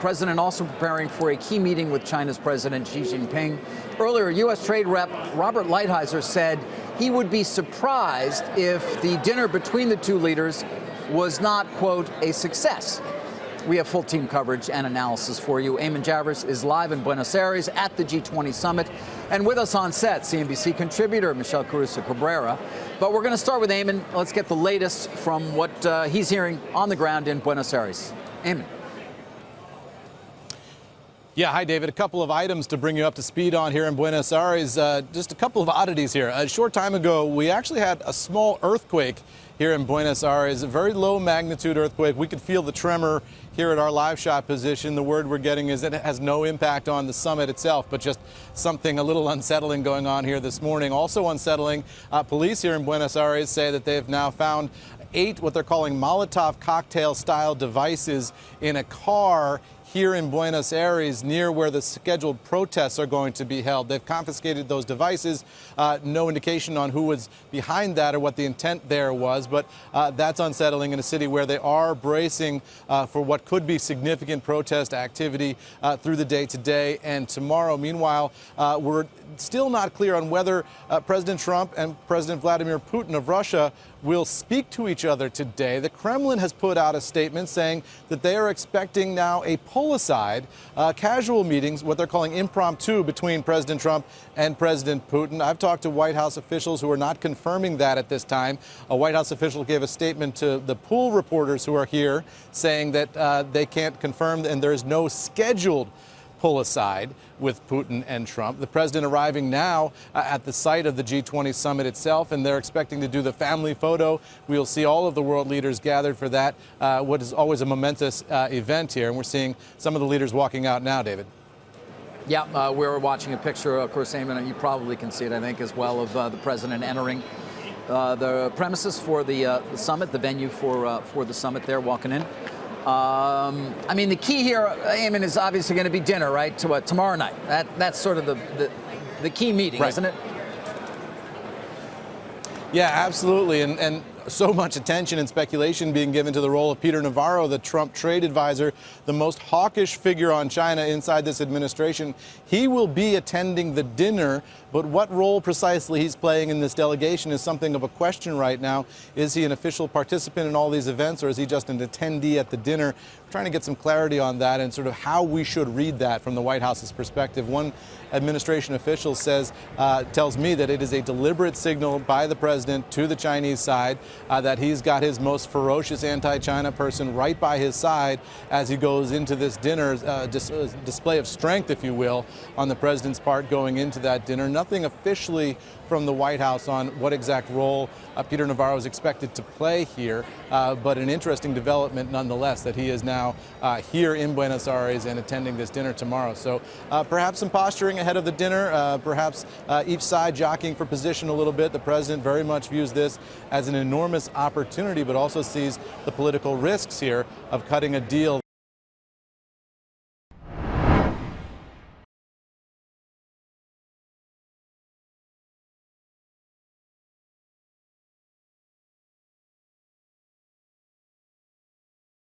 president also preparing for a key meeting with China's President Xi Jinping. Earlier, U.S. Trade Rep Robert Lighthizer said he would be surprised if the dinner between the two leaders was not, quote, a success. We have full team coverage and analysis for you. Eamon Javers is live in Buenos Aires at the G20 summit. And with us on set, CNBC contributor Michelle Caruso-Cabrera. But we're going to start with Eamon. Let's get the latest from what he's hearing on the ground in Buenos Aires. Eamon. Yeah, hi, David. A couple of items to bring you up to speed on here in Buenos Aires. Just a couple of oddities here. A short time ago, we actually had a small earthquake here in Buenos Aires, a very low magnitude earthquake. We could feel the tremor here at our live shot position. The word we're getting is that it has no impact on the summit itself, but just something a little unsettling going on here this morning. Also unsettling, police here in Buenos Aires say that they have now found 8 what they're calling Molotov cocktail style devices in a car here in Buenos Aires near where the scheduled protests are going to be held. They've confiscated those devices. No indication on who was behind that or what the intent there was, but that's unsettling in a city where they are bracing for what could be significant protest activity through the day today and tomorrow. Meanwhile, we're still not clear on whether President Trump and President Vladimir Putin of Russia will speak to each other today. The Kremlin has put out a statement saying that they are expecting now a pull-aside, casual meetings, what they're calling impromptu, between President Trump and President Putin. I've talked to White House officials who are not confirming that at this time. A White House official gave a statement to the pool reporters who are here saying that they can't confirm and there is no scheduled pull aside with Putin and Trump. The president arriving now at the site of the G20 summit itself, and they're expecting to do the family photo. We'll see all of the world leaders gathered for that, what is always a momentous event here. And we're seeing some of the leaders walking out now, David. Yeah, we're watching a picture, of course, Eamon, and you probably can see it, I think, as well, of the president entering the premises for the summit, the venue for the summit there, walking in. I mean, the key here, Eamon, is obviously going to be dinner, right? Tomorrow night. That's sort of the key meeting, right, isn't it? Yeah, absolutely. And so much attention and speculation being given to the role of Peter Navarro, the Trump trade advisor, the most hawkish figure on China inside this administration. He will be attending the dinner, but what role precisely he's playing in this delegation is something of a question right now. Is he an official participant in all these events, or is he just an attendee at the dinner? We're trying to get some clarity on that and sort of how we should read that from the White House's perspective. One administration official tells me that it is a deliberate signal by the president to the Chinese side that he's got his most ferocious anti-China person right by his side as he goes into this dinner, display of strength, if you will, on the president's part going into that dinner. Nothing officially from the White House on what exact role Peter Navarro is expected to play here, but an interesting development nonetheless that he is now here in Buenos Aires and attending this dinner tomorrow. So perhaps some posturing ahead of the dinner, perhaps each side jockeying for position a little bit. The president very much views this as an enormous opportunity, but also sees the political risks here of cutting a deal